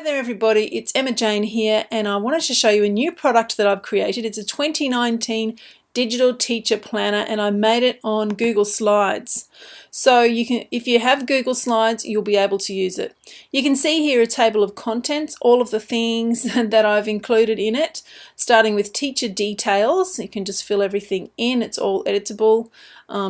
there everybody, it's Emma Jane here, and I wanted to show you a new product that I've created. It's a 2019 digital teacher planner, and I made it on Google Slides. So you can, if you have Google Slides, you'll be able to use it. You can see here a table of contents, all of the things that I've included in it, starting with teacher details. You can just fill everything in, it's all editable.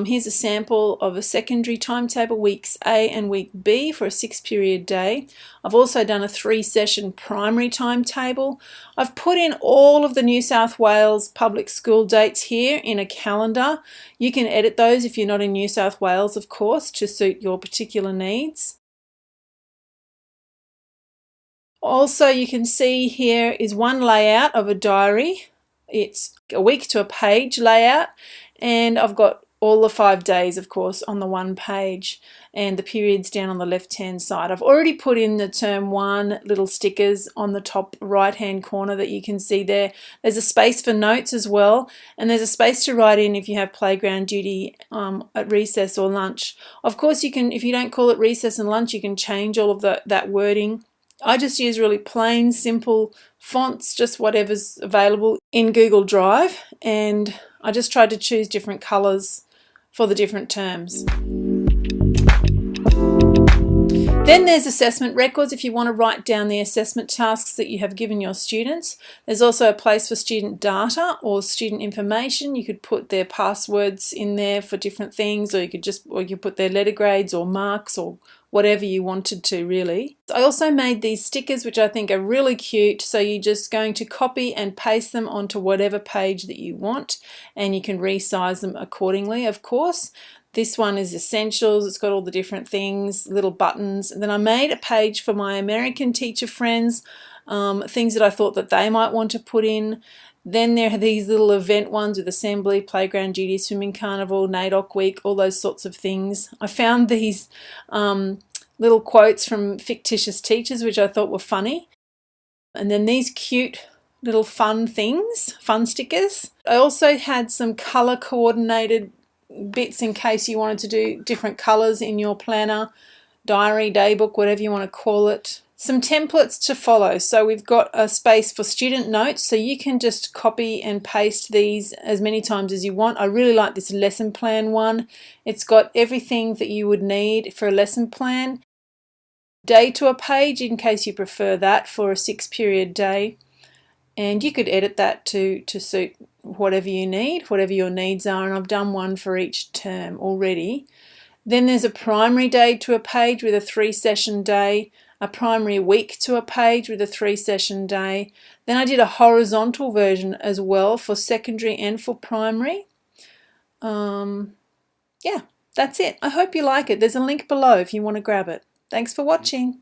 Here's a sample of a secondary timetable, weeks A and week B for a 6-period day. I've also done a 3-session primary timetable. I've put in all of the New South Wales public school dates here in a calendar. You can edit those if you're not in New South Wales, of course, to suit your particular needs. Also, you can see here is one layout of a diary. It's a week to a page layout, and I've got all the 5 days, of course, on the one page, and the periods down on the left hand side. I've already put in the term 1 little stickers on the top right hand corner that you can see there. There's a space for notes as well, and there's a space to write in if you have playground duty at recess or lunch. Of course, you can, if you don't call it recess and lunch, you can change all of that wording. I just use really plain, simple fonts, just whatever's available in Google Drive, and I just tried to choose different colours for the different terms. Then there's assessment records if you want to write down the assessment tasks that you have given your students. There's also a place for student data or student information. You could put their passwords in there for different things, or you could put their letter grades or marks or whatever you wanted to, really. I also made these stickers, which I think are really cute. So you're just going to copy and paste them onto whatever page that you want, and you can resize them accordingly, of course. This one is essentials. It's got all the different things, little buttons. And then I made a page for my American teacher friends, things that I thought that they might want to put in. Then there are these little event ones with assembly, playground duty, swimming carnival, NAIDOC week, all those sorts of things. I found these little quotes from fictitious teachers, which I thought were funny. And then these cute little fun things, fun stickers. I also had some color coordinated bits in case you wanted to do different colors in your planner, diary, daybook, whatever you want to call it. Some templates to follow. So we've got a space for student notes, so you can just copy and paste these as many times as you want. I really like this lesson plan one. It's got everything that you would need for a lesson plan. Day to a page in case you prefer that for a 6-period day. And you could edit that to suit whatever you need, whatever your needs are, and I've done one for each term already. Then there's a primary day to a page with a 3-session day, a primary week to a page with a 3-session day. Then I did a horizontal version as well for secondary and for primary. Yeah, that's it. I hope you like it. There's a link below if you want to grab it. Thanks for watching.